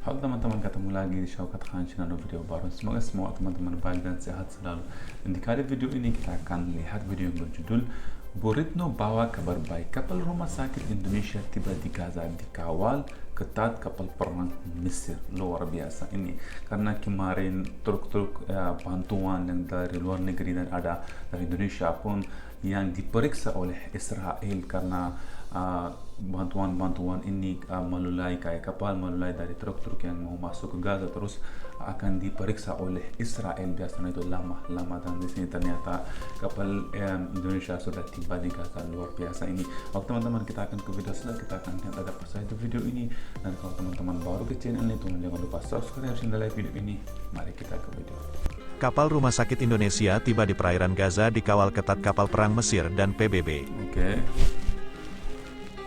Halo teman-teman, ketemu lagi di Syaukat Khan Channel video baru. Semoga semua teman-teman baik dan sehat selalu. Dan di kali video ini kita akan lihat video yang berjudul Bu Retno bawa kabar baik. Kapal rumah sakit Indonesia tiba di Gaza dikawal ketat kapal perang Mesir. Luar biasa ini. Karena kemarin truk-truk bantuan yang dari luar negeri dan ada dari Indonesia pun yang diperiksa oleh Israel karena bantuan-bantuan ini melalui kayak kapal melalui dari truk-truk yang mau masuk ke Gaza terus akan diperiksa oleh Israel. Biasanya itu lama dan di sini ternyata kapal Indonesia sudah tiba di Gaza. Luar biasa ini. Oke teman-teman, kita akan ke video selanjutnya. Kita akan lihat ada apa saja video ini, dan kalau teman-teman baru ke channel ini jangan lupa subscribe dan like video ini. Mari kita ke video. Kapal Rumah Sakit Indonesia tiba di perairan Gaza dikawal ketat kapal perang Mesir dan PBB. Oke.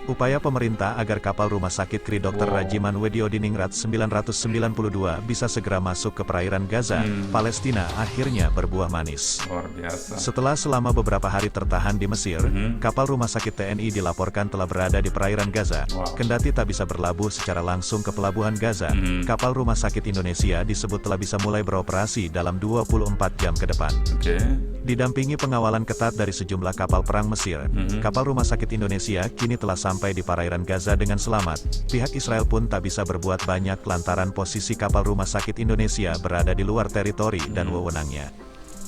Upaya pemerintah agar kapal Rumah Sakit Kri Dr. Rajiman Wediodiningrat 992 bisa segera masuk ke perairan Gaza, Palestina akhirnya berbuah manis. Luar biasa. Setelah selama beberapa hari tertahan di Mesir, kapal Rumah Sakit TNI dilaporkan telah berada di perairan Gaza. Kendati tak bisa berlabuh secara langsung ke pelabuhan Gaza, kapal Rumah Sakit Indonesia disebut telah bisa mulai beroperasi dalam 24 jam ke depan. Oke. Didampingi pengawalan ketat dari sejumlah kapal perang Mesir, kapal Rumah Sakit Indonesia kini telah sampai di perairan Gaza dengan selamat. Pihak Israel pun tak bisa berbuat banyak lantaran posisi kapal Rumah Sakit Indonesia berada di luar teritori dan wewenangnya.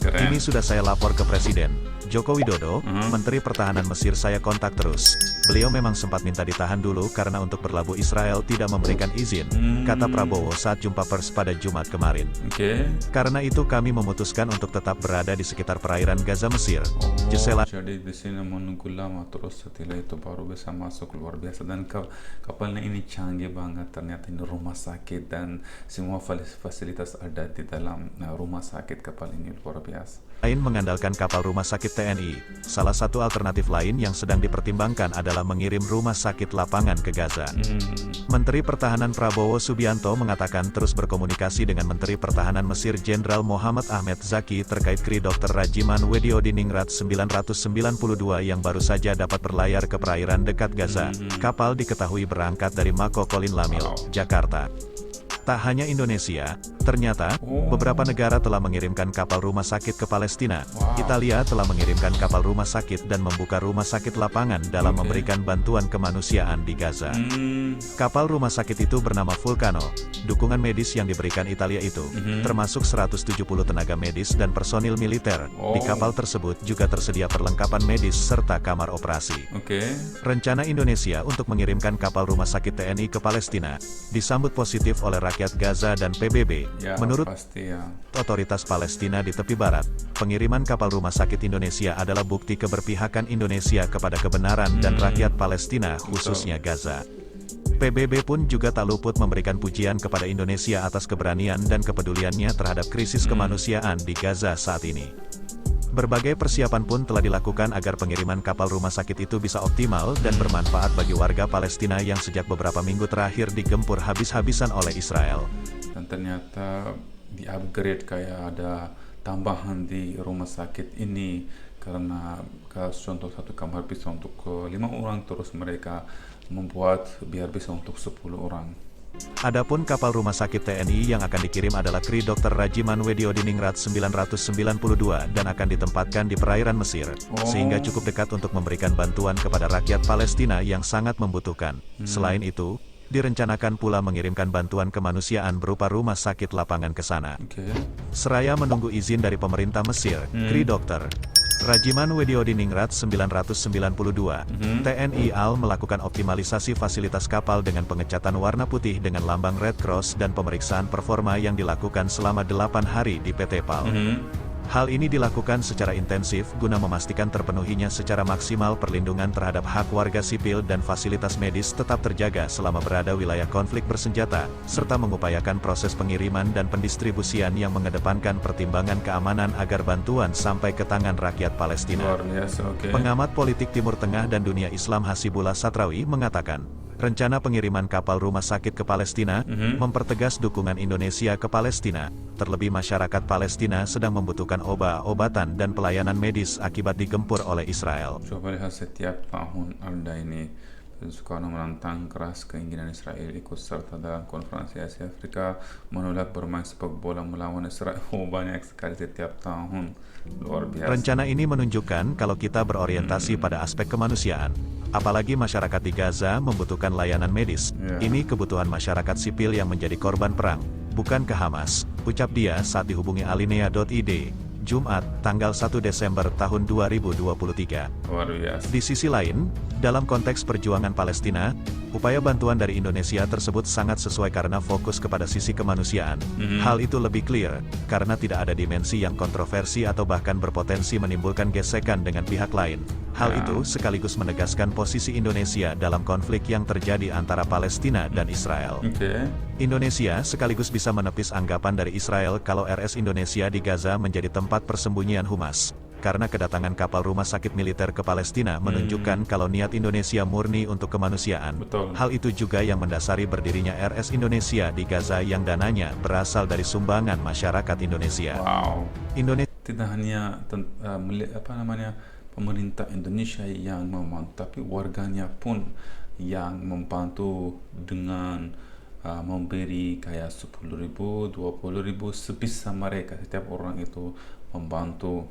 Keren. Ini sudah saya lapor ke Presiden Joko Widodo, Menteri Pertahanan Mesir saya kontak terus. Beliau memang sempat minta ditahan dulu karena untuk berlabuh Israel tidak memberikan izin, kata Prabowo saat jumpa pers pada Jumat kemarin. Oke. Karena itu kami memutuskan untuk tetap berada di sekitar perairan Gaza Mesir. Gisela Jadi di sini menunggu lama terus setelah itu baru bisa masuk. Luar biasa. Dan kapalnya ini canggih banget, ternyata ini rumah sakit dan semua fasilitas ada di dalam rumah sakit kapal ini. Luar biasa. lain mengandalkan kapal rumah sakit TNI. Salah satu alternatif lain yang sedang dipertimbangkan adalah mengirim rumah sakit lapangan ke Gaza. Menteri Pertahanan Prabowo Subianto mengatakan terus berkomunikasi dengan Menteri Pertahanan Mesir Jenderal Mohammad Ahmed Zaki terkait Kri Dr. Rajiman Wediodiningrat 992 yang baru saja dapat berlayar ke perairan dekat Gaza. Kapal diketahui berangkat dari Mako Kolin Lamil, Jakarta. Tak hanya Indonesia, ternyata beberapa negara telah mengirimkan kapal rumah sakit ke Palestina. Italia telah mengirimkan kapal rumah sakit dan membuka rumah sakit lapangan dalam memberikan bantuan kemanusiaan di Gaza. Kapal rumah sakit itu bernama Vulcano. Dukungan medis yang diberikan Italia itu, termasuk 170 tenaga medis dan personil militer. Di kapal tersebut juga tersedia perlengkapan medis serta kamar operasi. Rencana Indonesia untuk mengirimkan kapal rumah sakit TNI ke Palestina disambut positif oleh rakyat Gaza dan PBB. Menurut otoritas Palestina di tepi barat, pengiriman kapal rumah sakit Indonesia adalah bukti keberpihakan Indonesia kepada kebenaran dan rakyat Palestina, khususnya Gaza. PBB pun juga tak luput memberikan pujian kepada Indonesia atas keberanian dan kepeduliannya terhadap krisis kemanusiaan di Gaza saat ini. Berbagai persiapan pun telah dilakukan agar pengiriman kapal rumah sakit itu bisa optimal dan bermanfaat bagi warga Palestina yang sejak beberapa minggu terakhir digempur habis-habisan oleh Israel. Dan ternyata di-upgrade, kayak ada tambahan di rumah sakit ini karena contoh satu kamar bisa untuk 5 orang, terus mereka membuat biar bisa untuk 10 orang. Adapun kapal rumah sakit TNI yang akan dikirim adalah Kri Dr. Rajiman Wediodiningrat 992 dan akan ditempatkan di perairan Mesir, sehingga cukup dekat untuk memberikan bantuan kepada rakyat Palestina yang sangat membutuhkan. Selain itu, direncanakan pula mengirimkan bantuan kemanusiaan berupa rumah sakit lapangan ke sana. Seraya menunggu izin dari pemerintah Mesir, Kri Dr. Rajiman Wediodiningrat 992, TNI AL melakukan optimalisasi fasilitas kapal dengan pengecatan warna putih dengan lambang Red Cross dan pemeriksaan performa yang dilakukan selama 8 hari di PT PAL. Hal ini dilakukan secara intensif guna memastikan terpenuhinya secara maksimal perlindungan terhadap hak warga sipil dan fasilitas medis tetap terjaga selama berada wilayah konflik bersenjata, serta mengupayakan proses pengiriman dan pendistribusian yang mengedepankan pertimbangan keamanan agar bantuan sampai ke tangan rakyat Palestina. Pengamat politik Timur Tengah dan dunia Islam Hasibullah Satrawi mengatakan, rencana pengiriman kapal rumah sakit ke Palestina mempertegas dukungan Indonesia ke Palestina. Terlebih masyarakat Palestina sedang membutuhkan obat-obatan dan pelayanan medis akibat digempur oleh Israel. Coba lihat setiap tahun ada ini Soekarno menantang keras keinginan Israel ikut serta dalam konferensi Asia Afrika, menolak bermain sepak bola melawan Israel. Banyak sekali setiap tahun, luar biasa. Rencana ini menunjukkan kalau kita berorientasi pada aspek kemanusiaan. Apalagi masyarakat di Gaza membutuhkan layanan medis. Ini kebutuhan masyarakat sipil yang menjadi korban perang, bukan ke Hamas, ucap dia saat dihubungi alinea.id. Jumat, tanggal 1 Desember tahun 2023. Luar biasa. Di sisi lain, dalam konteks perjuangan Palestina, upaya bantuan dari Indonesia tersebut sangat sesuai karena fokus kepada sisi kemanusiaan. Hal itu lebih clear, karena tidak ada dimensi yang kontroversi atau bahkan berpotensi menimbulkan gesekan dengan pihak lain. Hal itu sekaligus menegaskan posisi Indonesia dalam konflik yang terjadi antara Palestina dan Israel. Indonesia sekaligus bisa menepis anggapan dari Israel kalau RS Indonesia di Gaza menjadi tempat persembunyian Hamas. Karena kedatangan kapal rumah sakit militer ke Palestina menunjukkan kalau niat Indonesia murni untuk kemanusiaan. Betul. Hal itu juga yang mendasari berdirinya RS Indonesia di Gaza yang dananya berasal dari sumbangan masyarakat Indonesia. Wow. Indonesia Tidak hanya pemerintah Indonesia yang membantu, tapi warganya pun yang membantu dengan memberi kayak 10.000, 20.000 sebisa mereka. Setiap orang itu membantu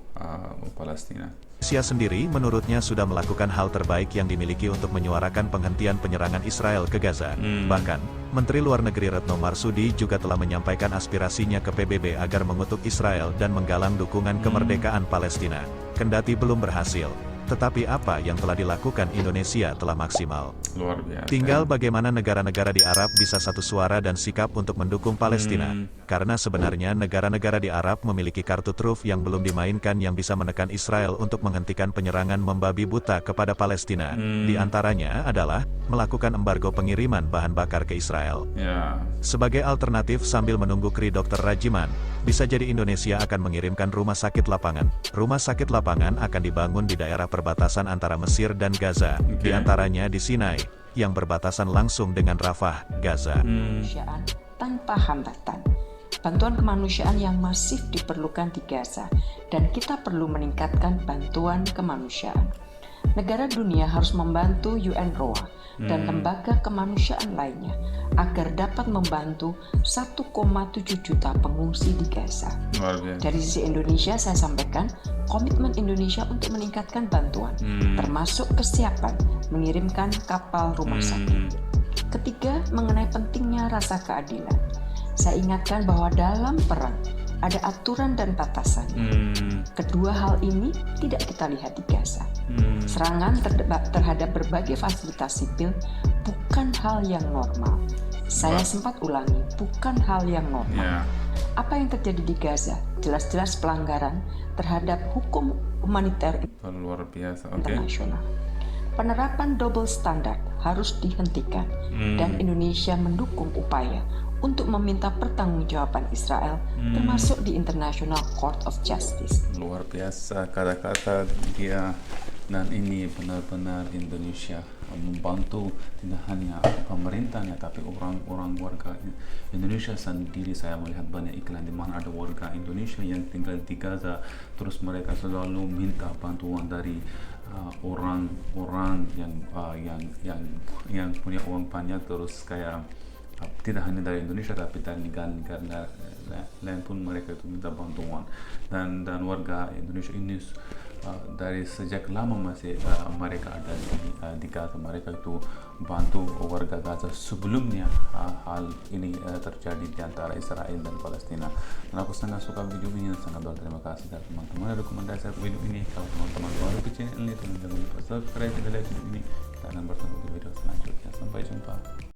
Palestina. Indonesia sendiri menurutnya sudah melakukan hal terbaik yang dimiliki untuk menyuarakan penghentian penyerangan Israel ke Gaza. Bahkan, Menteri Luar Negeri Retno Marsudi juga telah menyampaikan aspirasinya ke PBB agar mengutuk Israel dan menggalang dukungan kemerdekaan Palestina. Kendati belum berhasil, tetapi apa yang telah dilakukan Indonesia telah maksimal. Luar biasa. Tinggal bagaimana negara-negara di Arab bisa satu suara dan sikap untuk mendukung Palestina. Karena sebenarnya negara-negara di Arab memiliki kartu truf yang belum dimainkan yang bisa menekan Israel untuk menghentikan penyerangan membabi buta kepada Palestina. Di antaranya adalah melakukan embargo pengiriman bahan bakar ke Israel. Sebagai alternatif sambil menunggu kri Dr. Rajiman, bisa jadi Indonesia akan mengirimkan rumah sakit lapangan. Rumah sakit lapangan akan dibangun di daerah perbatasan antara Mesir dan Gaza, di antaranya di Sinai, yang berbatasan langsung dengan Rafah, Gaza. Kemanusiaan tanpa hambatan. Bantuan kemanusiaan yang masif diperlukan di Gaza, dan kita perlu meningkatkan bantuan kemanusiaan. Negara dunia harus membantu UNRWA dan lembaga kemanusiaan lainnya agar dapat membantu 1,7 juta pengungsi di Gaza. Dari sisi Indonesia, saya sampaikan komitmen Indonesia untuk meningkatkan bantuan, termasuk kesiapan mengirimkan kapal rumah sakit. Ketiga, mengenai pentingnya rasa keadilan. Saya ingatkan bahwa dalam perang ada aturan dan batasannya. Kedua hal ini tidak kita lihat di Gaza. Serangan terhadap berbagai fasilitas sipil bukan hal yang normal. Saya sempat ulangi, bukan hal yang normal. Apa yang terjadi di Gaza jelas-jelas pelanggaran terhadap hukum humaniter Luar biasa. internasional. Penerapan double standard harus dihentikan dan Indonesia mendukung upaya untuk meminta pertanggungjawaban Israel termasuk di International Court of Justice. Luar biasa kata-kata dia, dan ini benar-benar Indonesia membantu tidak hanya pemerintahnya tapi orang-orang warga Indonesia sendiri. Saya melihat banyak iklan di mana ada warga Indonesia yang tinggal di Gaza, terus mereka selalu minta bantuan dari orang-orang yang punya uang banyak, terus kayak tidak hanya dari Indonesia tapi dari negara lain pun mereka itu minta bantuan, dan warga Indonesia ini dari sejak lama masih mereka ada di Gaza. Mereka itu bantu warga Gaza sebelumnya hal ini terjadi di antara Israel dan Palestina. Dan aku sangat suka video ini, sangat berterima kasih dari teman-teman yang rekomendasi video ini. Kalau teman-teman baru ke channel ini, jangan lupa subscribe dan like video ini. Kita akan bertemu di video selanjutnya. Sampai jumpa.